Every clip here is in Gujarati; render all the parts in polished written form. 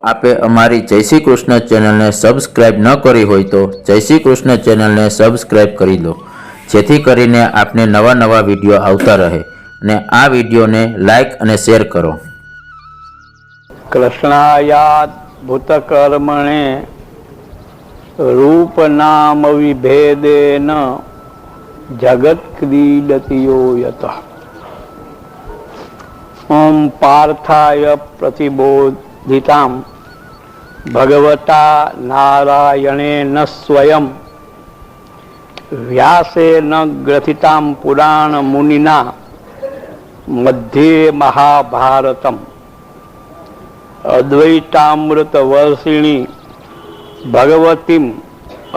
આપે અમારી જય શ્રી કૃષ્ણ ચેનલને સબસ્ક્રાઇબ ન કરી હોય તો જય શ્રી કૃષ્ણ ચેનલને સબસ્ક્રાઇબ કરી લો, જેથી કરીને આપને નવા નવા વિડીયો આવતા રહે અને આ વિડીયોને લાઈક અને શેર કરો. કૃષ્ણાયાત ભૂતકર્મણે રૂપ નામ વિભેદેન જગત ક્રીડતિયો યતઃ. ઓમ પાર્થાય પ્રતિબોધિતામ ભગવતા નારાયણેન સ્વયં વ્યાસેન ગ્રથિતામ પુરાણ મુનિના મધ્યે મહાભારતમ અદ્વૈતામૃત વર્ષિણી ભગવતીમ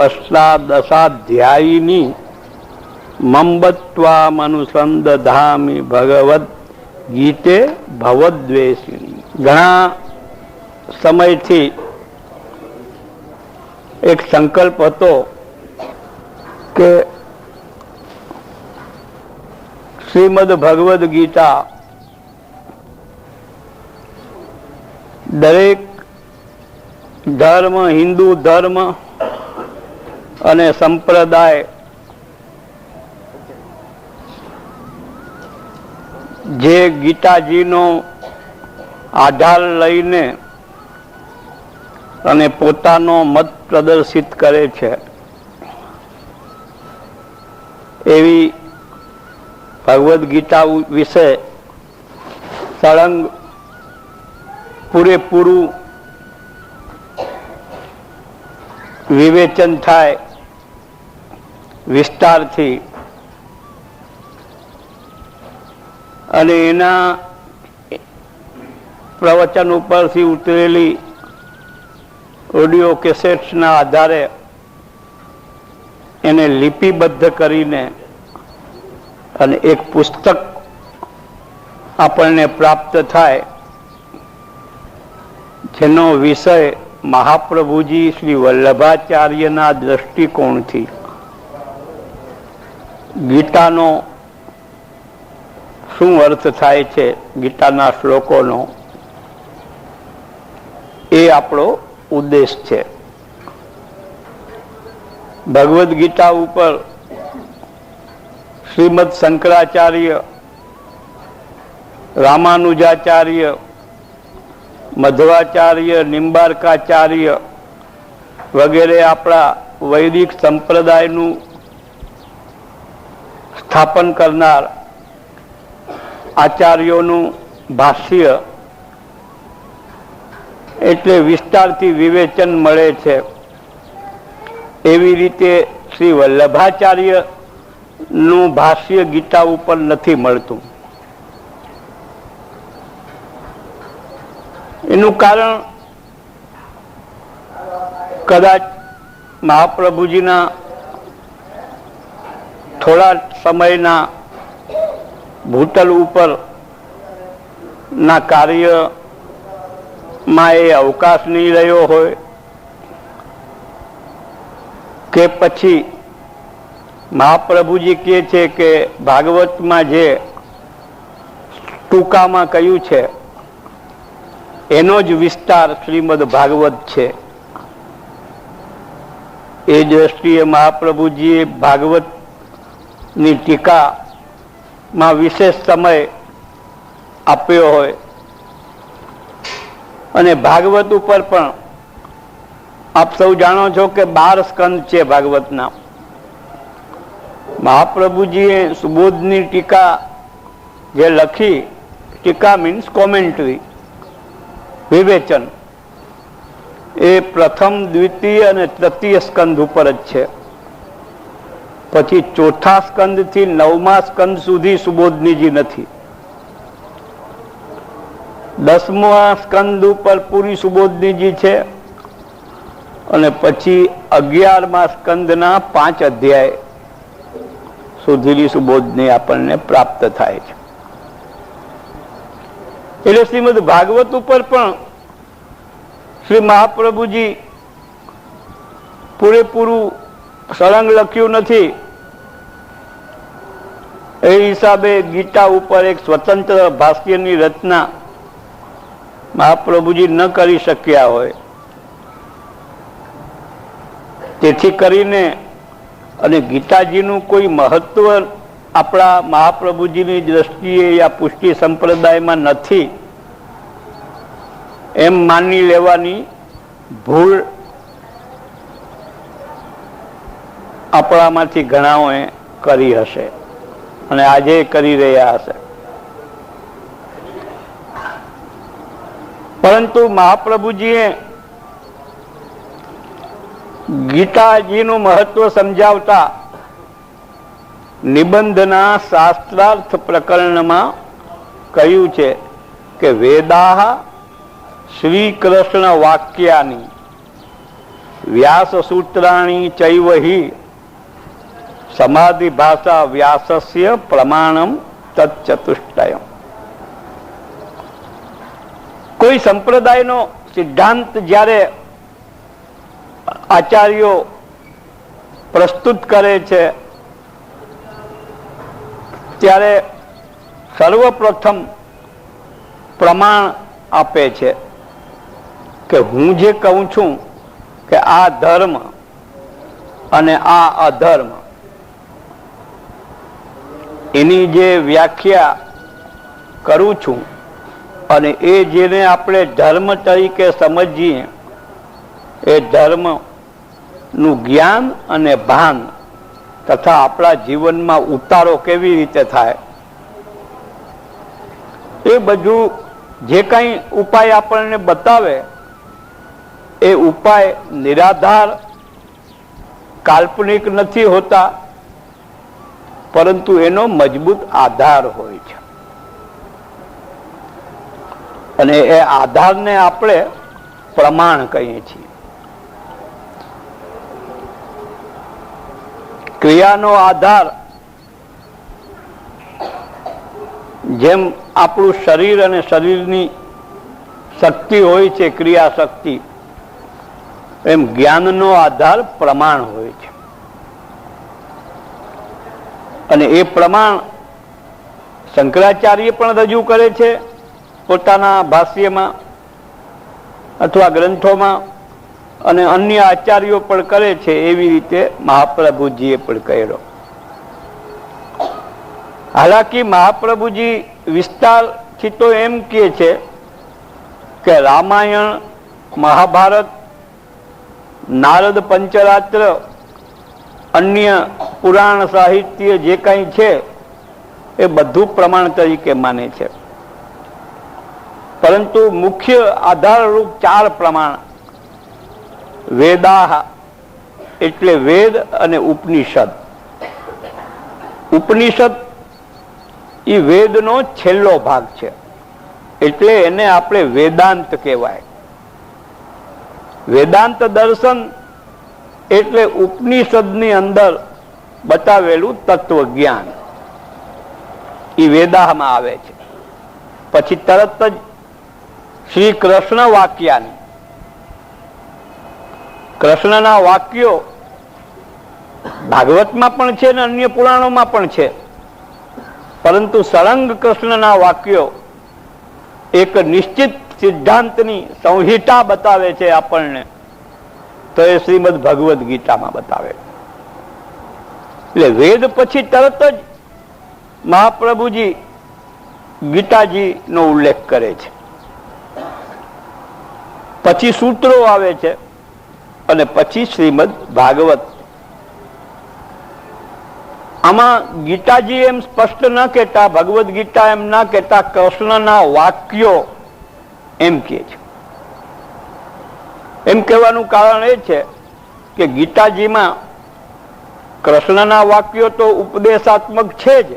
અષ્ટાદશાધ્યાયિની મમ્બત્વામનુસંદધામિ ભગવદ ગીતે ભવદ્વેષિણી. ઘણા સમયથી એક સંકલ્પ હતો કે શ્રીમદ ભગવદ ગીતા દરેક ધર્મ, હિન્દુ ધર્મ અને સંપ્રદાય જે ગીતાજીનો આધાર લઈને અને પોતાનો મત પ્રદર્શિત કરે છે, એવી ભગવદ્ ગીતા વિશે સળંગ પૂરેપૂરું વિવેચન થાય વિસ્તારથી અને એના પ્રવચન ઉપરથી ઉતરેલી ઓડિયો કેસેટ્સના આધારે એને લિપિબદ્ધ કરીને અને એક પુસ્તક આપણને પ્રાપ્ત થાય, જેનો વિષય મહાપ્રભુજી શ્રી વલ્લભાચાર્યના દ્રષ્ટિકોણથી ગીતાનો શું અર્થ થાય છે, ગીતાના શ્લોકોનો, એ આપણો ઉદ્દેશ છે. ભગવદ્ ગીતા ઉપર શ્રીમદ શંકરાચાર્ય, રામાનુજાચાર્ય, મધ્વાચાર્ય, નિંબાર્કાચાર્ય વગેરે આપણા વૈદિક સંપ્રદાયનું સ્થાપન કરનાર આચાર્યોનું ભાષ્ય એટલે વિસ્તારથી વિવેચન મળે છે. એવી રીતે શ્રી વલ્લભાચાર્યનું ભાષ્ય ગીતા ઉપર નથી મળતું. એનું કારણ કદાચ મહાપ્રભુજીના થોડા સમયના ભૂતલ ઉપર ના કાર્યમાં એ અવકાશ નહીં રહ્યો હોય કે પછી મહાપ્રભુજી કહે છે કે ભાગવતમાં જે ટૂંકામાં કહ્યું છે એનો જ વિસ્તાર શ્રીમદ ભાગવત છે. એ દ્રષ્ટિએ મહાપ્રભુજીએ ભાગવતની ટીકામાં વિશેષ સમય આપ્યો હોય અને ભાગવત ઉપર પણ આપ સૌ જાણો છો કે 12 સ્કંદ છે ભાગવતના. મહાપ્રભુજીએ સુબોધની ટીકા જે લખી, ટીકા મીન્સ કોમેન્ટ્રી, વિવેચન, એ પ્રથમ, દ્વિતીય અને તૃતીય સ્કંદ ઉપર જ છે. પછી ચોથા સ્કંદથી 9મા સ્કંદ સુધી સુબોધનીજી નથી. 10મા સ્કંદ ઉપર પૂરી સુબોધનીજી છે અને પછી 11મા સ્કંદના 5 અધ્યાય સુધીની સુબોધની આપણને પ્રાપ્ત થાય છે. એટલે શ્રીમદ ભાગવત ઉપર પણ શ્રી મહાપ્રભુજી પૂરેપૂરું સળંગ લખ્યું નથી. એ હિસાબે ગીતા ઉપર એક સ્વતંત્ર ભાષ્યની રચના મહાપ્રભુજી ન કરી શક્યા હોય. તેથી કરીને અને ગીતાજીનું કોઈ મહત્વ આપણા મહાપ્રભુજીની દ્રષ્ટિએ યા પુષ્ટિ સંપ્રદાયમાં નથી એમ માની લેવાની ભૂલ આપણામાંથી ઘણાઓએ કરી હશે અને આજે કરી રહ્યા હશે. પરંતુ મહાપ્રભુજીએ ગીતાજીનું મહત્વ સમજાવતા નિબંધના શાસ્ત્રાર્થ પ્રકરણમાં કહ્યું છે કે વેદાહ શ્રી કૃષ્ણ વાક્યાની વ્યાસ સૂત્રાણી ચૈવહિ સમાધિ ભાષા વ્યાસસ્ય પ્રમાણમ તચ્ચતુષ્ટયમ. કોઈ સંપ્રદાયનો સિદ્ધાંત જ્યારે આચાર્યો પ્રસ્તુત કરે છે ત્યારે સર્વપ્રથમ પ્રમાણ આપે છે કે હું જે કહું છું કે આ ધર્મ અને આ અધર્મ એની જે વ્યાખ્યા કરું છું અને એ જેને આપણે ધર્મ તરીકે સમજીએ એ ધર્મનું જ્ઞાન અને ભાન તથા આપણા જીવનમાં ઉતારો કેવી રીતે થાય એ બધું જે કંઈ ઉપાય આપણને બતાવે એ ઉપાય નિરાધાર કાલ્પનિક નથી હોતા, પરંતુ એનો મજબૂત આધાર હોય છે અને એ આધારને આપણે પ્રમાણ કહીએ છીએ. ક્રિયાનો આધાર જેમ આપણું શરીર અને શરીરની શક્તિ હોય છે ક્રિયા શક્તિ, એમ જ્ઞાનનો આધાર પ્રમાણ હોય છે અને એ પ્રમાણ શંકરાચાર્ય પણ રજૂ કરે છે પોતાના ભાષ્યમાં અથવા ગ્રંથોમાં અને અન્ય આચાર્યો પણ કરે છે. એવી રીતે મહાપ્રભુજીએ પણ કર્યો. હાલાકી મહાપ્રભુજી વિસ્તારથી તો એમ કહે છે કે રામાયણ, મહાભારત, નારદ પંચરાત્ર, અન્ય પુરાણ સાહિત્ય જે કંઈ છે એ બધું પ્રમાણ તરીકે માને છે, પરંતુ મુખ્ય આધારરૂપ 4 પ્રમાણ વેદાહ એટલે વેદ અને ઉપનિષદ. ઉપનિષદ એ વેદનો છેલ્લો ભાગ છે એટલે એને આપણે વેદાંત કહેવાય. વેદાંત દર્શન એટલે ઉપનિષદની અંદર બતાવેલું તત્વજ્ઞાન એ વેદાહમાં આવે છે. પછી તરત જ શ્રી કૃષ્ણ વાક્યાની, કૃષ્ણના વાક્યો ભાગવતમાં પણ છે ને અન્ય પુરાણોમાં પણ છે, પરંતુ સળંગ કૃષ્ણના વાક્યો એક નિશ્ચિત સિદ્ધાંતની સંહિતા બતાવે છે આપણને, તો એ શ્રીમદ ભગવદ્ ગીતામાં બતાવે. એટલે વેદ પછી તરત જ મહાપ્રભુજી ગીતાજીનો ઉલ્લેખ કરે છે, પછી સૂત્રો આવે છે અને પછી શ્રીમદ ભાગવત. આમાં ગીતાજી એમ સ્પષ્ટ ન કહેતા, ભગવદ્ ગીતા એમ ના કહેતા, કૃષ્ણના વાક્યો એમ કહે છે. એમ કહેવાનું કારણ એ છે કે ગીતાજીમાં કૃષ્ણના વાક્યો તો ઉપદેશાત્મક છે જ,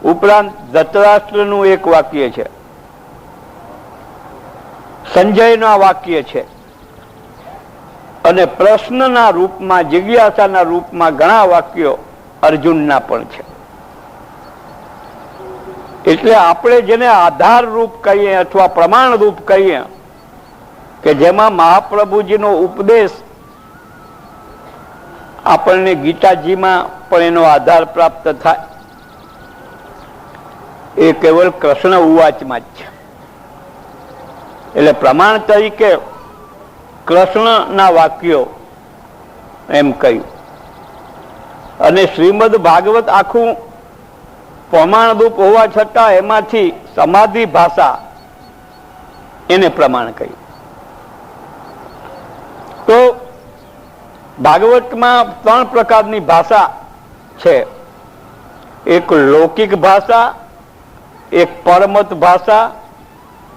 ઉપરાંત ધૃતરાષ્ટ્રનું એક વાક્ય છે, સંજયના વાક્ય છે અને પ્રશ્નના રૂપમાં, જિજ્ઞાસાના રૂપમાં ઘણા વાક્યો અર્જુનના પણ છે. એટલે આપણે જેને આધાર રૂપ કહીએ અથવા પ્રમાણ રૂપ કહીએ કે જેમાં મહાપ્રભુજીનો ઉપદેશ આપણને ગીતાજીમાં પણ એનો આધાર પ્રાપ્ત થાય, એ કેવળ કૃષ્ણ ઉવાચમાં જ છે. એટલે પ્રમાણ તરીકે કૃષ્ણના વાક્યો એમ કહ્યું. અને શ્રીમદ ભાગવત આખું પ્રમાણરૂપ હોવા છતાં એમાંથી સમાધિ ભાષા એને પ્રમાણ કહ્યું. તો ભાગવતમાં 3 પ્રકારની ભાષા છે. એક લૌકિક ભાષા, એક પરમત ભાષા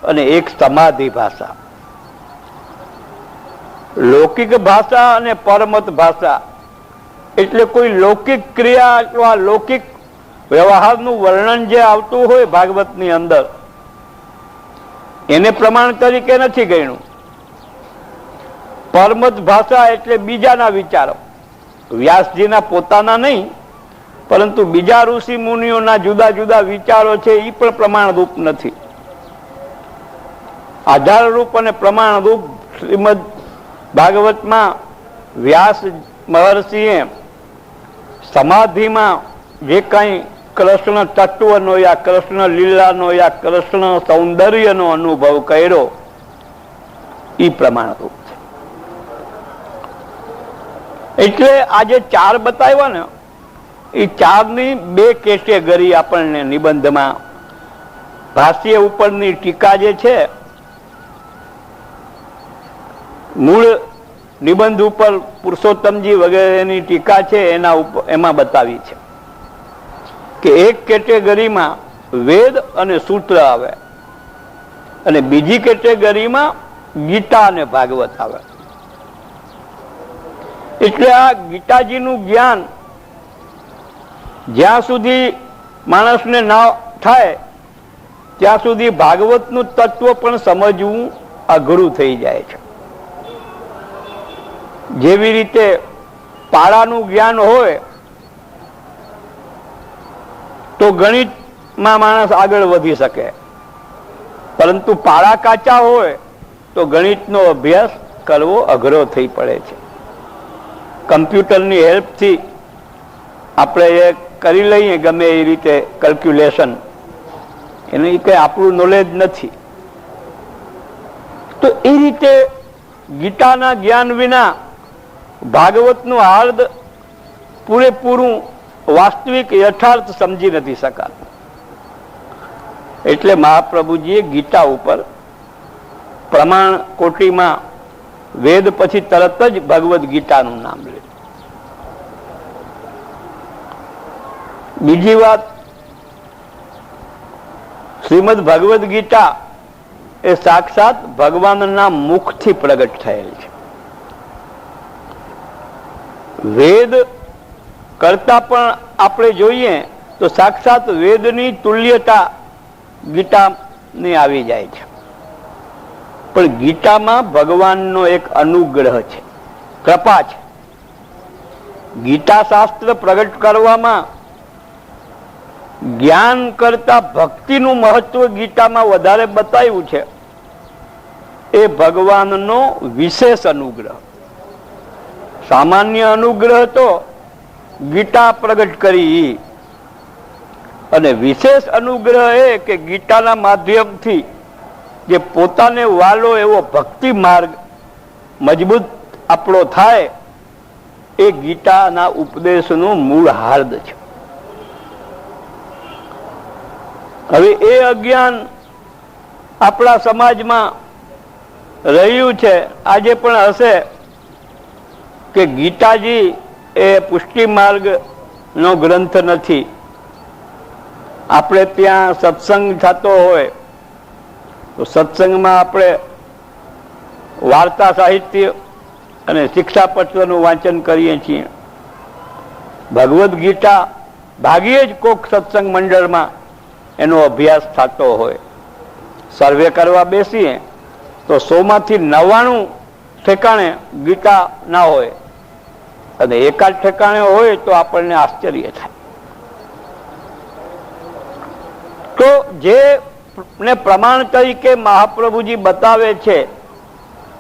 અને એક સમાધિ ભાષા. લૌકિક ભાષા અને પરમત ભાષા એટલે કોઈ લૌકિક ક્રિયા અથવા લૌકિક વ્યવહારનું વર્ણન જે આવતું હોય ભાગવતની અંદર એને પ્રમાણ તરીકે નથી ગણ્યું. પરમત ભાષા એટલે બીજાના વિચારો, વ્યાસજીના પોતાના નહીં પરંતુ બીજા ઋષિ મુનિઓના જુદા જુદા વિચારો છે એ પણ પ્રમાણરૂપ નથી. આધારરૂપ અને પ્રમાણરૂપ શ્રીમદ ભાગવતમાં વ્યાસ મહર્ષિએ સમાધિમાં જે કંઈ કૃષ્ણ તત્વનો યા કૃષ્ણ લીલાનો યા કૃષ્ણ સૌંદર્યનો અનુભવ કર્યો એ પ્રમાણરૂપ છે. એટલે આજે 4 બતાવ્યા ને એ 4ની 2 કેટેગરી આપણને નિબંધમાં ભાષ્ય ઉપરની ટીકા જે છે મૂળ નિબંધ ઉપર પુરુષોત્તમજી વગેરેની ટીકા છે એના ઉપર એમાં બતાવી છે કે એક કેટેગરીમાં વેદ અને સૂત્ર આવે અને બીજી કેટેગરીમાં ગીતા અને ભાગવત આવે. એટલે આ ગીતાજીનું જ્ઞાન જ્યાં સુધી માણસને ના થાય ત્યાં સુધી ભાગવતનું તત્વ પણ સમજવું અઘરું થઈ જાય છે. જેવી રીતે પાડાનું જ્ઞાન હોય તો ગણિતમાં માણસ આગળ વધી શકે, પરંતુ પાડા કાચા હોય તો ગણિતનો અભ્યાસ કરવો અઘરો થઈ પડે છે. કમ્પ્યુટરની હેલ્પથી આપણે એ કરી લઈએ ગમે એ રીતે કેલ્ક્યુલેશન, એને કંઈ આપણું નોલેજ નથી. તો એ રીતે ગીતાના જ્ઞાન વિના ભાગવતનું હાર્દ પૂરેપૂરું વાસ્તવિક યથાર્થ સમજી નથી શકાતું. એટલે મહાપ્રભુજીએ ગીતા ઉપર પ્રમાણ કોટીમાં વેદ પછી તરત જ ભગવદ્ ગીતાનું નામ લે. બીજી વાત, શ્રીમદ ભગવદ્ ગીતા એ સાક્ષાત ભગવાનના મુખથી પ્રગટ થયેલ છે. વેદ કરતા પણ આપણે જોઈએ તો સાક્ષાત વેદની તુલ્યતા ગીતાની આવી જાય છે. પણ ગીતામાં ભગવાનનો એક અનુગ્રહ છે, કૃપા છે. ગીતા શાસ્ત્ર પ્રગટ કરવામાં જ્ઞાન કરતા ભક્તિનું મહત્વ ગીતામાં વધારે બતાવ્યું છે. એ ભગવાનનો વિશેષ અનુગ્રહ. સામાન્ય અનુગ્રહ તો ગીતા પ્રગટ કરી, અને વિશેષ અનુગ્રહ એ કે ગીતાના માધ્યમથી જે પોતાને વાલો એવો ભક્તિ માર્ગ મજબૂત આપણો થાય એ ગીતાના ઉપદેશનું મૂળ હાર્દ છે. હવે એ અજ્ઞાન આપણા સમાજમાં રહ્યું છે, આજે પણ હશે, કે ગીતાજી એ પુષ્ટિ માર્ગનો ગ્રંથ નથી. આપણે ત્યાં સત્સંગ થતો હોય તો સત્સંગમાં આપણે વાર્તા સાહિત્ય અને શિક્ષાપત્રનું વાંચન કરીએ છીએ. ભગવદ્ ગીતા ભાગ્યે જ કોક સત્સંગ મંડળમાં એનો અભ્યાસ થતો હોય. સર્વે કરવા બેસીએ તો 100માંથી 99 ઠેકાણે ગીતા ના હોય, અને એકાદ ઠેકાણે હોય તો આપણને આશ્ચર્ય થાય. તો જે ને પ્રમાણ તરીકે મહાપ્રભુજી બતાવે છે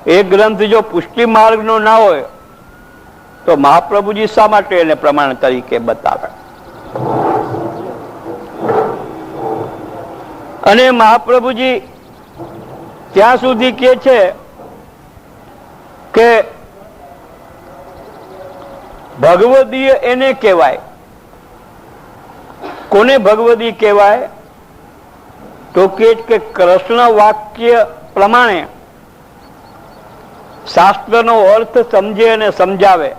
એ ગ્રંથ જો પુષ્ટિ માર્ગનો ના હોય તો મહાપ્રભુજી શા માટે એને પ્રમાણ તરીકે બતાવે? અને મહાપ્રભુજી ત્યાં સુધી કે છે કે ભગવદીય એને કહેવાય. કોને ભગવદી કહેવાય? તો કે કૃષ્ણ વાક્ય પ્રમાણે શાસ્ત્રનો અર્થ સમજે અને સમજાવે.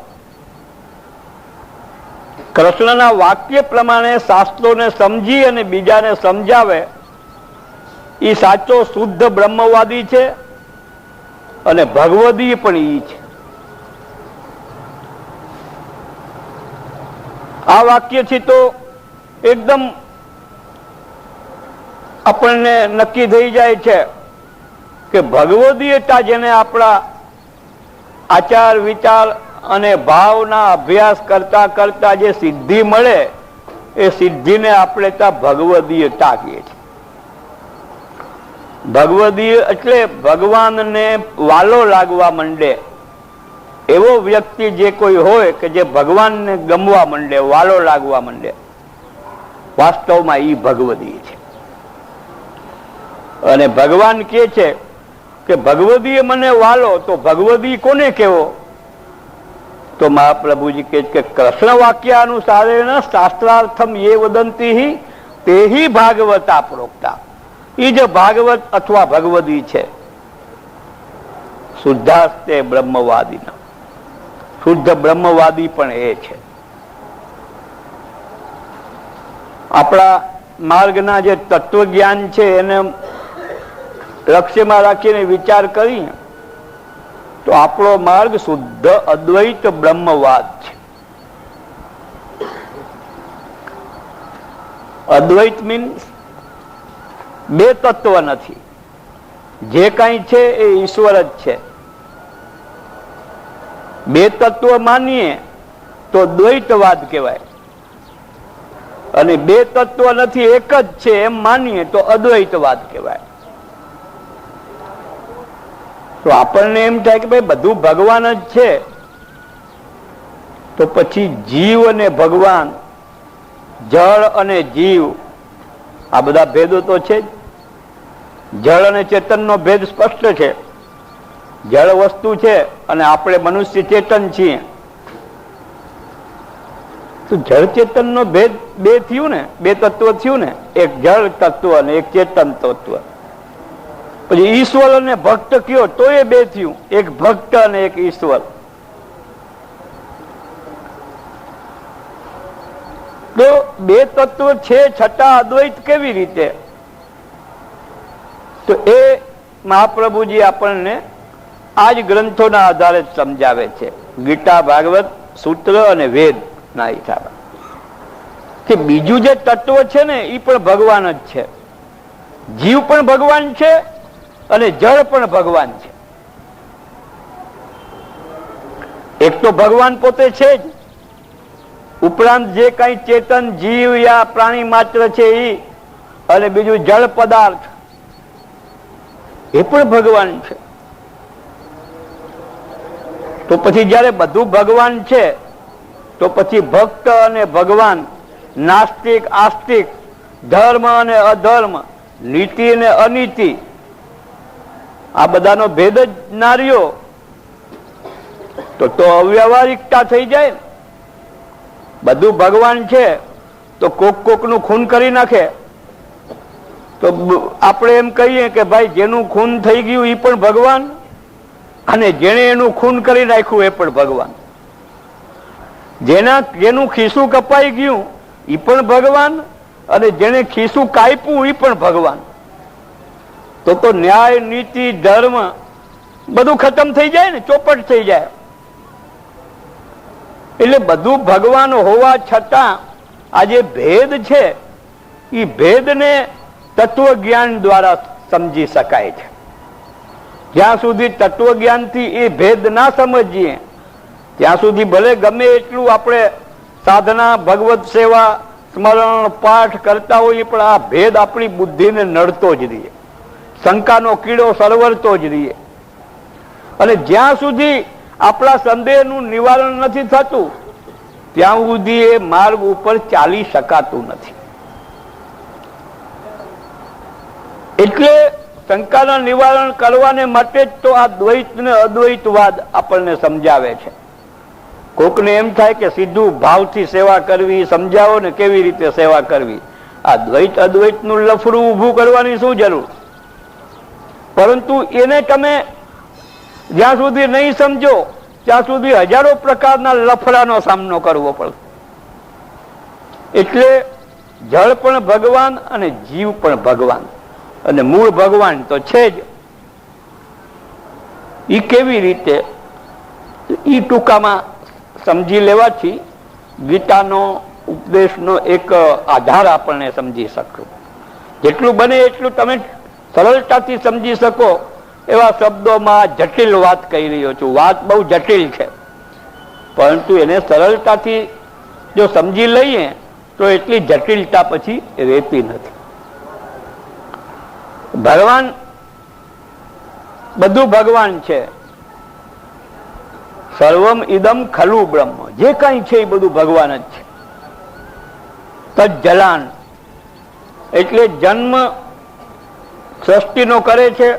કૃષ્ણના વાક્ય પ્રમાણે શાસ્ત્રોને સમજી અને બીજાને સમજાવે એ સાચો શુદ્ધ બ્રહ્મવાદી છે અને ભગવદી પણ ઈ છે. આ વાક્યથી તો એકદમ આપણને નક્કી થઈ જાય છે કે ભગવદીયતા જેને આપણા આચાર વિચાર અને ભાવના અભ્યાસ કરતા કરતા જે સિદ્ધિ મળે એ સિદ્ધિને આપણે ત્યાં ભગવદીયતા કહીએ છીએ. ભગવદીય એટલે ભગવાનને વાલો લાગવા માંડે એવો વ્યક્તિ જે કોઈ હોય કે જે ભગવાનને ગમવા માંડે, વાલો લાગવા માંડે, વાસ્તવમાં ઈ ભગવદી છે. અને ભગવાન કહે છે કે ભગવદીએ મને વાલો, તો ભગવદી કોને કહેવો? તો મહાપ્રભુજી કહે છે કે કૃષ્ણ વાક્ય અનુસારેણ શાસ્ત્રાર્થમ યે વદંતી તેહી ભાગવતા પ્રોક્તા. એ જે ભાગવત અથવા ભગવદી છે શુદ્ધાસ્તે બ્રહ્મવાદીના, શુદ્ધ બ્રહ્મવાદી પણ એ છે. આપણા માર્ગના જે તત્વજ્ઞાન છે એને લક્ષ્યમાં રાખીને વિચાર કરીએ તો આપણો માર્ગ શુદ્ધ અદ્વૈત બ્રહ્મવાદ છે. અદ્વૈત મીન્સ બે તત્વ નથી, જે કઈ છે એ ઈશ્વર જ છે. બે તત્વ માનીએ તો દ્વૈતવાદ કહેવાય, અને બે તત્વ નથી એક જ છે એમ માનીએ તો અદ્વૈતવાદ કહેવાય. તો આપણને એમ થાય કે ભાઈ બધું ભગવાન જ છે, તો પછી જીવ અને ભગવાન, જળ અને જીવ, આ બધા ભેદો તો છે જ. જળ અને ચેતનનો ભેદ સ્પષ્ટ છે. જળ વસ્તુ છે અને આપણે મનુષ્ય ચેતન છીએ. તો જળ ચેતનનો ભેદ બે થયું ને, બે તત્વ થયું ને, એક જળ તત્વ અને એક ચેતન તત્વ. પછી ઈશ્વર અને ભક્ત કયો તો એ બે થયું, એક ભક્ત અને એક ઈશ્વર. તો બે તત્વ છે છતાં અદ્વૈત કેવી રીતે? તો એ મહાપ્રભુજી આપણને આ જ ગ્રંથોના આધારે સમજાવે છે. ગીતા, ભાગવત, સૂત્ર અને વેદ ના હિસાબે કે બીજું જે તત્વ છે ને એ પણ ભગવાન જ છે. જીવ પણ ભગવાન છે અને જળ પણ ભગવાન છે. એક તો ભગવાન પોતે છે જ, ઉપરાંત જે કઈ ચેતન જીવ યા પ્રાણી માત્ર છે એ, અને બીજું જળ પદાર્થ એ પણ ભગવાન છે. તો પછી જયારે બધું ભગવાન છે તો પછી ભક્ત અને ભગવાન, નાસ્તિક આસ્તિક, ધર્મ અને અધર્મ, નીતિ અને અનીતિ, આ બધાનો ભેદ જ ના રહ્યો તો અવ્યાવહારિકતા થઈ જાય ને. બધું ભગવાન છે તો કોકનું ખૂન કરી નાખે તો આપણે એમ કહીએ કે ભાઈ જેનું ખૂન થઈ ગયું એ પણ ભગવાન, અને જેને એનું ખૂન કરી નાખ્યું એ પણ ભગવાન. જેનું ખિસ્સું કપાઈ ગયું એ પણ ભગવાન, અને જેને ખિસ્સું કાપ્યું એ પણ ભગવાન. તો ન્યાય, નીતિ, ધર્મ બધું ખતમ થઈ જાય ને, ચોપટ થઈ જાય. એટલે બધું ભગવાન હોવા છતાં આ જે ભેદ છે એ ભેદને તત્વ જ્ઞાન દ્વારા સમજી શકાય છે. જ્યાં સુધી તત્વ જ્ઞાનથી એ ભેદ ના સમજીએ ત્યાં સુધી ભલે ગમે એટલું આપણે સાધના, ભગવત સેવા, સ્મરણ, પાઠ કરતા હોઈએ પણ આ ભેદ આપણી બુદ્ધિને નડતો જ રહીએ, શંકાનો કીડો સરવરતો જ રહીએ. અને જ્યાં સુધી આપણા સંદેહનું નિવારણ નથી થતું ત્યાં સુધી એ માર્ગ ઉપર ચાલી શકાતું નથી. એટલે શંકાના નિવારણ કરવાને માટે જ તો આ દ્વૈત ને અદ્વૈતવાદ આપણને સમજાવે છે. કોકને એમ થાય કે સીધું ભાવથી સેવા કરવી, સમજાવો ને કેવી રીતે સેવા કરવી. આ દ્વૈત અદ્વૈતનું લફડું ઊભું કરવાની શું જરૂર? પરંતુ એને તમે જ્યાં સુધી નહીં સમજો ત્યાં સુધી હજારો પ્રકારના લફડાનો સામનો કરવો પડે. એટલે જળ પણ ભગવાન અને જીવ પણ ભગવાન અને મૂળ ભગવાન તો છે જ. એ કેવી રીતે? એ ટૂંકામાં સમજી લેવાથી ગીતાનો ઉપદેશનો એક આધાર આપણને સમજી શકો. જેટલું બને એટલું તમે સરળતાથી સમજી શકો એવા શબ્દોમાં જટિલ વાત કહી રહ્યો છું. વાત બહુ જટિલ છે, પરંતુ એને સરળતાથી જો સમજી લઈએ તો એટલી જટિલતા પછી રહેતી નથી. ભગવાન બધું ભગવાન છે. સર્વમ ઇદમ ખલુ બ્રહ્મ, જે કઈ છે એ બધું ભગવાન જ છે. તજ્જલાન એટલે જન્મ સૃષ્ટિનો કરે છે,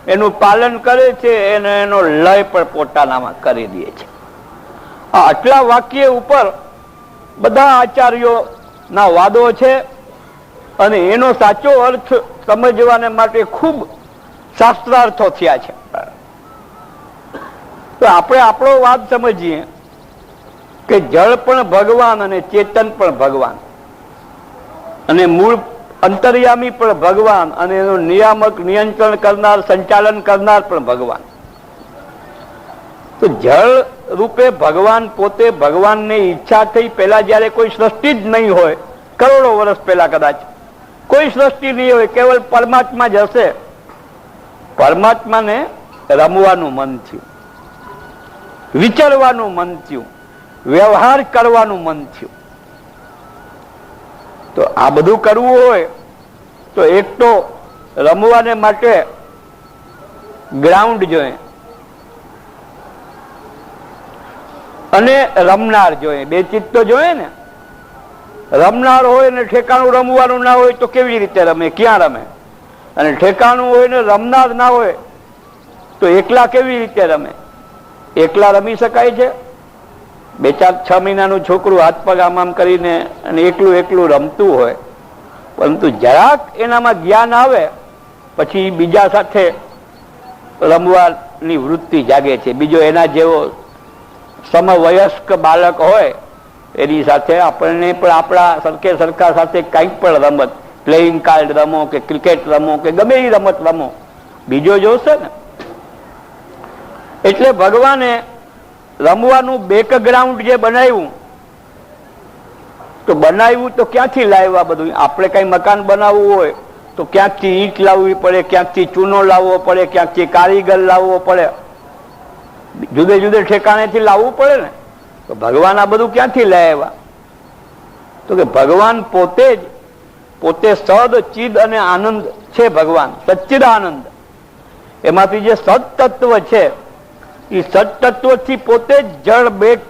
એનું પાલન કરે છે, એનો લય પણ પોતાનામાં કરી દે છે. આ આટલા વાક્ય ઉપર બધા આચાર્યો ના વાદો છે અને એનો સાચો અર્થ સમજવાને માટે ખૂબ શાસ્ત્રાર્થો થયા છે. તો આપણે આપણો વાદ સમજીએ કે જળ પણ ભગવાન અને ચેતન પણ ભગવાન અને મૂળ અંતર્યામી પણ ભગવાન અને એનું નિયામક, નિયંત્રણ કરનાર, સંચાલન કરનાર પણ ભગવાન. તો જળ રૂપે ભગવાન પોતે, ભગવાનની ઈચ્છા થઈ પહેલા જયારે કોઈ સૃષ્ટિ જ નહીં હોય, કરોડો વર્ષ પહેલા કદાચ કોઈ સૃષ્ટિ નહીં હોય, કેવલ પરમાત્મા જ હશે. પરમાત્માને રમવાનું મન થયું, વિચારવાનું મન થયું, વ્યવહાર કરવાનું મન થયું. તો આ બધું કરવું હોય તો એક તો રમવાને માટે ગ્રાઉન્ડ જોઈએ અને રમનાર જોઈએ. બે ચીજ તો જોઈએ ને. રમનાર હોય ને ઠેકાણું રમવાનું ના હોય તો કેવી રીતે રમે, ક્યાં રમે? અને ઠેકાણું હોય ને રમનાર ના હોય તો એકલા કેવી રીતે રમે? એકલા રમી શકાય છે? 2-4-6 મહિનાનું છોકરું હાથ પગ આમ કરીને અને એકલું રમતું હોય, પરંતુ જરાક એનામાં જ્ઞાન આવે પછી બીજા સાથે રમવાની વૃત્તિ જાગે છે. બીજો એના જેવો સમવયસ્ક બાળક હોય એની સાથે આપણને પણ આપણા સરખા સાથે કંઈક પણ રમત, પ્લેઇંગ કાર્ડ રમો કે ક્રિકેટ રમો કે ગમે એ રમત રમો, બીજો જોશે ને. એટલે ભગવાને રમવાનું બેકગ્રાઉન્ડ જે બનાવ્યું, તો બનાવ્યું તો ક્યાંથી લાવ્યા બધું? આપણે કઈ મકાન બનાવવું હોય તો ક્યાંકથી ઈંટ લાવવી પડે, ક્યાંકથી ચૂનો લાવવો પડે, ક્યાંકથી કારીગર લાવવો પડે, જુદે જુદે ઠેકાણેથી લાવવું પડે ને. તો ભગવાન આ બધું ક્યાંથી લાવ્યા? તો કે ભગવાન પોતે સદ, ચિદ અને આનંદ છે. ભગવાન સચ્ચિદાનંદ, એમાંથી જે સદ તત્વ છે એ સદ તત્વથી પોતે જ જળ બેટ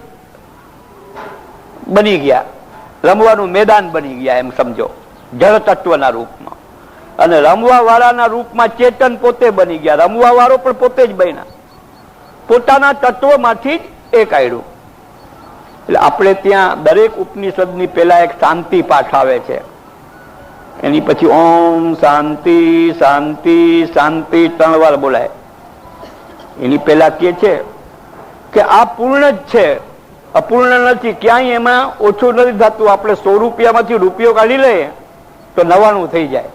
બની ગયા, રમવાનું મેદાન બની ગયા એમ સમજો, જળ તત્વના રૂપમાં. અને રમવા વાળાના રૂપમાં ચેતન પોતે બની ગયા, રમવા વાળો પણ પોતે જ બન્યા, પોતાના તત્વમાંથી જ એક આવ્યું. એટલે આપણે ત્યાં દરેક ઉપનિષદની પહેલા એક શાંતિ પાઠ આવે છે, એની પછી ઓમ શાંતિ શાંતિ શાંતિ 3 વાર બોલાય. એની પહેલા કે છે કે આ પૂર્ણ જ છે, અપૂર્ણ નથી, ક્યાંય એમાં ઓછું નથી થતું. આપણે 100 રૂપિયામાંથી રૂપિયો કાઢી લઈએ તો 99 થઈ જાય.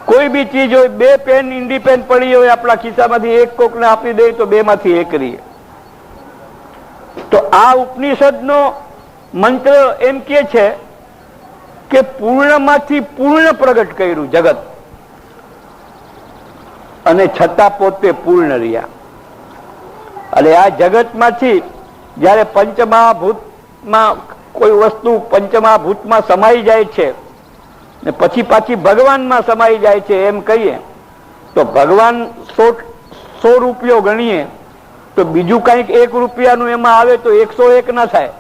કોઈ બી ચીજ હોય, 2 પેન ઇન્ડિપેન્ડ પડી હોય આપણા ખિસ્સામાંથી, એક કોકને આપી દે તો 2 માંથી 1 રહે. તો આ ઉપનિષદનો મંત્ર એમ કે છે કે પૂર્ણમાંથી પૂર્ણ પ્રગટ કર્યું જગત, અને છતાં પોતે પૂર્ણ રહ્યા. અને આ જગતમાંથી જયારે પંચમહાભૂતમાં કોઈ વસ્તુ પંચમહાભૂતમાં સમાઈ જાય છે ને પછી પાછી ભગવાનમાં સમાઈ જાય છે એમ કહીએ તો ભગવાન 100 રૂપિયો ગણીએ તો બીજું કંઈક 1 રૂપિયાનું એમાં આવે તો 101 ના થાય.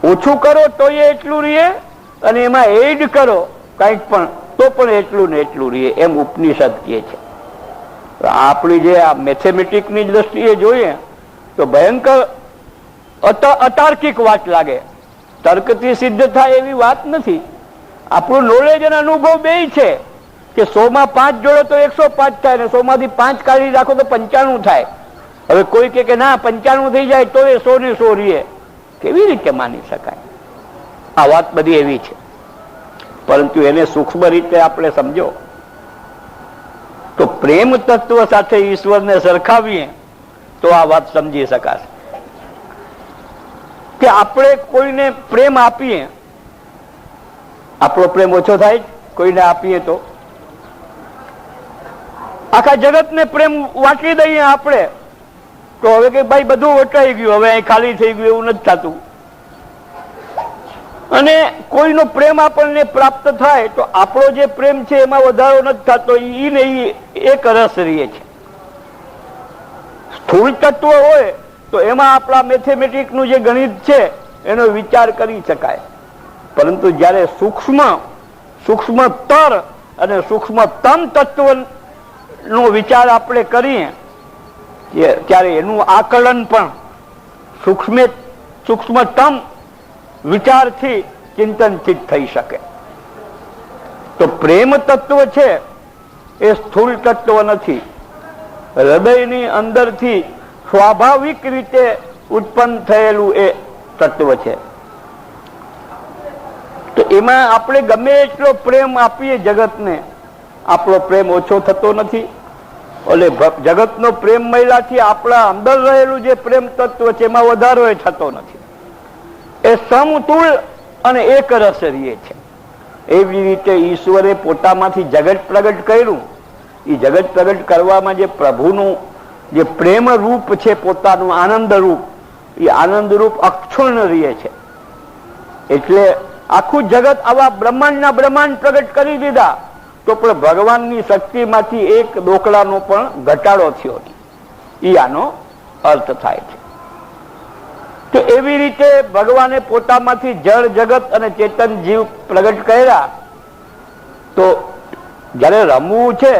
ઓછું કરો તો એ એટલું રહે અને એમાં એડ કરો કંઈક પણ તો પણ એટલું ને એટલું રહીએ, એમ ઉપનિષદ કહે છે. આપણી જે આ મેથેમેટિકની દ્રષ્ટિએ જોઈએ તો ભયંકર અતાર્કિક વાત લાગે. તર્કથી સિદ્ધ થાય એવી વાત નથી. આપણું નોલેજ અને અનુભવ બે છે કે 100 માં 5 જોડે તો 105 થાય ને 100 માંથી 5 કાઢી રાખો તો 95 થાય. હવે કોઈ કે ના 95 થઈ જાય તો એ 100 ને 100 રહીએ, કેવી રીતે માની શકાય? આ વાત બધી એવી છે. પરંતુ એને સૂક્ષ્મ રીતે આપણે સમજો તો પ્રેમ તત્વ સાથે ઈશ્વરને સરખાવીએ તો આ વાત સમજી શકાશે કે આપણે કોઈને પ્રેમ આપીએ, આપણો પ્રેમ ઓછો થાય. કોઈને આપીએ તો આખા જગતને પ્રેમ વાંટી દઈએ આપણે તો હવે કે ભાઈ બધું વટાઈ ગયું, હવે અહીં ખાલી થઈ ગયું, એવું નથી થતું. અને કોઈનો પ્રેમ આપણને પ્રાપ્ત થાય તો આપણો જે પ્રેમ છે એમાં વધારો નથી થતો, ઈ ને ઈ એક રસ રહીએ છે. સ્થૂળ તત્વ હોય તો એમાં આપણા મેથેમેટિકનું જે ગણિત છે એનો વિચાર કરી શકાય. પરંતુ જયારે સૂક્ષ્મતર અને સૂક્ષ્મતમ તત્વ નો વિચાર આપણે કરીએ ત્યારે એનું આકલન પણ સૂક્ષ્મતમ વિચારથી ચિંતનચિત થઈ શકે. તો પ્રેમ તત્વ છે એ સ્થૂળ તત્વ નથી, હૃદયની અંદરથી સ્વાભાવિક રીતે ઉત્પન્ન થયેલું એ તત્વ છે. તો એમાં આપણે ગમે એટલો પ્રેમ આપીએ જગતને, આપણો પ્રેમ ઓછો થતો નથી. એટલે જગતનો પ્રેમ મળ્યાથી આપણા અંદર રહેલું જે પ્રેમ તત્વ છે એમાં વધારો એ થતો નથી. એ સમતુલ અને એક રસ રહીએ છે. એવી રીતે ઈશ્વરે પોતામાંથી જગત પ્રગટ કર્યું. એ જગત પ્રગટ કરવામાં જે પ્રભુનું જે પ્રેમ રૂપ છે, પોતાનું આનંદ રૂપ, એ આનંદ રૂપ અક્ષુણ્ણ રહીએ છે. એટલે આખું જગત આવા બ્રહ્માંડ પ્રગટ કરી દીધા તો પણ ભગવાનની શક્તિમાંથી એક ડોકલાનો પણ ઘટાડો થયો નહીં. એ આનો અર્થ થાય છે. તો એવી રીતે ભગવાને પોતામાંથી જળ જગત અને ચેતન જીવ પ્રગટ કર્યા. તો જયારે રમવું છે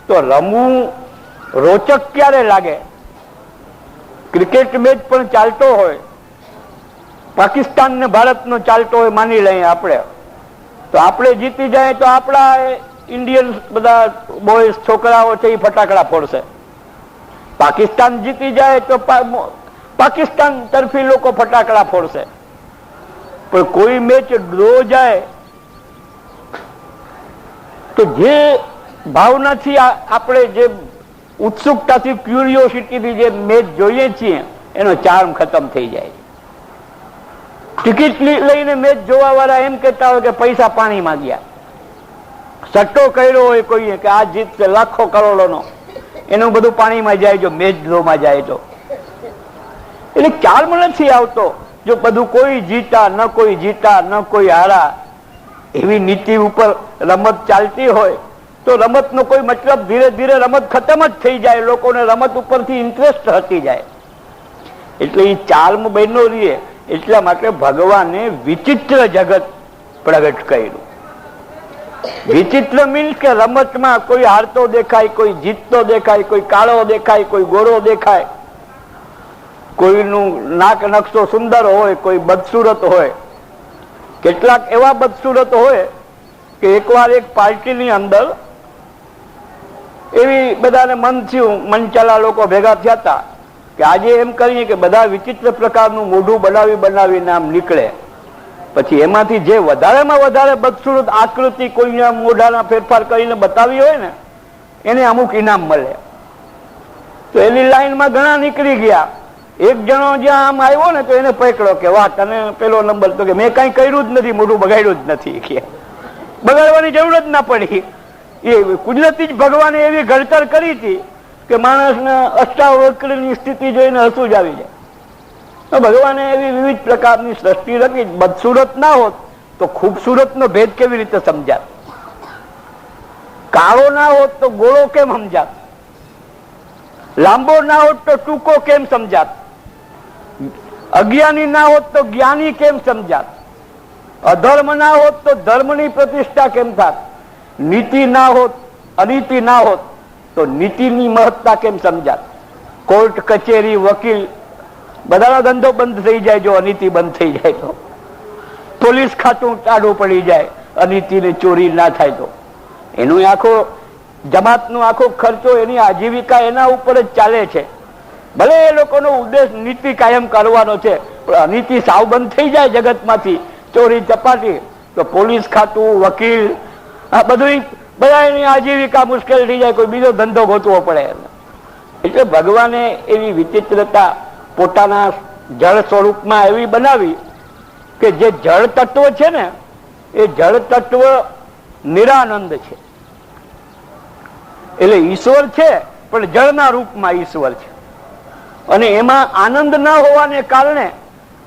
તો રમવું રોચક ક્યારે લાગે? ક્રિકેટ મેચ પણ ચાલતો હોય, પાકિસ્તાન ને ભારતનો ચાલતો હોય માની લઈએ આપણે, તો આપણે જીતી જાય તો આપણા ઇન્ડિયન બધા બોયઝ છોકરાઓ છે એ ફટાકડા ફોડશે. પાકિસ્તાન જીતી જાય તો પાકિસ્તાન તરફી લોકો ફટાકડા ફોડશે. પણ કોઈ મેચ ડ્રો જાય તો જે ભાવનાથી આપણે જે ઉત્સુકતાથી ક્યુરિયોસિટીથી જે મેચ જોઈએ છીએ એનો ચાર્મ ખતમ થઈ જાય. ટિકિટ લઈને મેચ જોવા વાળા એમ કહેતા હોય કે પૈસા પાણીમાં ગયા. સટ્ટો કર્યો હોય કોઈએ કે આ જીતશે લાખો કરોડોનો, એનું બધું પાણીમાં જાય જો મેચ ડ્રોમાં જાય તો. એટલે ચાર્મ નથી આવતો જો બધું કોઈ જીતા ન કોઈ જીતા ન કોઈ હારા એવી નીતિ ઉપર રમત ચાલતી હોય તો રમતનો કોઈ મતલબ ધીરે ધીરે રમત ખતમ જ થઈ જાય, લોકોને રમત ઉપરથી ઇન્ટરેસ્ટ હટી જાય. એટલે એ ચાર્મ બન્યો રહીએ. એટલા માટે ભગવાને વિચિત્ર જગત પ્રગટ કર્યું. વિચિત્ર મીન્સ કે રમતમાં કોઈ હારતો દેખાય, કોઈ જીતતો દેખાય, કોઈ કાળો દેખાય, કોઈ ગોરો દેખાય, કોઈનું નાક નકશો સુંદર હોય, કોઈ બદસુરત હોય. કેટલાક એવા બદસુરત હોય કે એકવાર એક પાર્ટીની અંદર એવી બધાને મન થયું, મનચાલા લોકો ભેગા થયા હતા કે આજે એમ કરીએ કે બધા વિચિત્ર પ્રકારનું મોઢું બનાવીને આમ નીકળે. પછી એમાંથી જે વધારેમાં વધારે બદસુરત આકૃતિ કોઈના મોઢાના ફેરફાર કરીને બતાવી હોય ને એને અમુક ઇનામ મળે. તો એની લાઈનમાં ઘણા નીકળી ગયા. એક જણો જ્યાં આમ આવ્યો ને તો એને પકડ્યો કે વાહ તને પેલો નંબર. તો કે મેં કઈ કર્યું જ નથી, મોઢું બગાડ્યું જ નથી. કે બગાડવાની જરૂર જ ના પડી. એ કુદરતી જ ભગવાને એવી ઘડતર કરી હતી કે માણસને અષ્ટાવક્રની સ્થિતિ જોઈને હસવું જ આવી જાય. તો ભગવાને એવી વિવિધ પ્રકારની સૃષ્ટિ રચી. બદસુરત ના હોત તો ખૂબસૂરત નો ભેદ કેવી રીતે સમજાત? કાળો ના હોત તો ગોળો કેમ સમજાત? લાંબો ના હોત તો ટૂંકો કેમ સમજાત? અજ્ઞાની ના હોત તો જ્ઞાની કેમ સમજાત? અધર્મ ના હોત તો ધર્મની પ્રતિષ્ઠા કેમ થાત? નીતિ ના હોત, અનીતિ ના હોત તો નીતિની મહત્તા કેમ સમજાત? કોર્ટ કચેરી વકીલ બધાનો ધંધો બંધ થઈ જાય જો અનીતિ બંધ થઈ જાય તો. પોલીસ ખાતું ટાઢું પડી જાય અનીતિ ને ચોરી ના થાય તો. એનું આખો જમાતનો આખો ખર્ચો, એની આજીવિકા એના ઉપર જ ચાલે છે. ભલે એ લોકોનો ઉદ્દેશ નીતિ કાયમ કરવાનો છે, પણ અનીતિ સાવ બંધ થઈ જાય જગતમાંથી, ચોરી ચપાટી, તો પોલીસ ખાતું, વકીલ, આ બધું બધા એની આજીવિકા મુશ્કેલ થઈ જાય, કોઈ બીજો ધંધો ગોતવો પડે. એટલે ભગવાને એવી વિચિત્રતા પોતાના જળ સ્વરૂપમાં એવી બનાવી કે જે જળ તત્વ છે ને એ જળ તત્વ નિરાનંદ છે. એટલે ઈશ્વર છે પણ જળના રૂપમાં ઈશ્વર છે, અને એમાં આનંદ ન હોવાને કારણે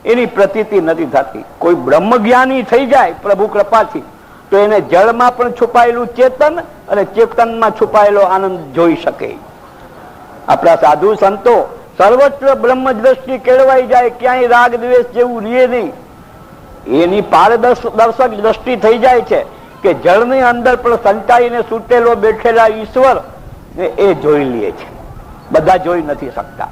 એની પ્રતીતિ નથી થતી. કોઈ બ્રહ્મજ્ઞાની થઈ જાય પ્રભુ કૃપાથી તો એને જળમાં પણ છુપાયેલું ચેતન અને ચેતનમાં છુપાયેલો આનંદ જોઈ શકે. આપણા સાધુ સંતો સર્વત્ર બ્રહ્મ દ્રષ્ટિ કેળવાઈ જાય, ક્યાંય રાગ દ્વેષ જેવું રહે નહીં. એની પારદર્શક દ્રષ્ટિ થઈ જાય છે કે જળની અંદર પણ સંતાઈને સૂટેલો બેઠેલા ઈશ્વર ને એ જોઈ લે છે. બધા જોઈ નથી શકતા.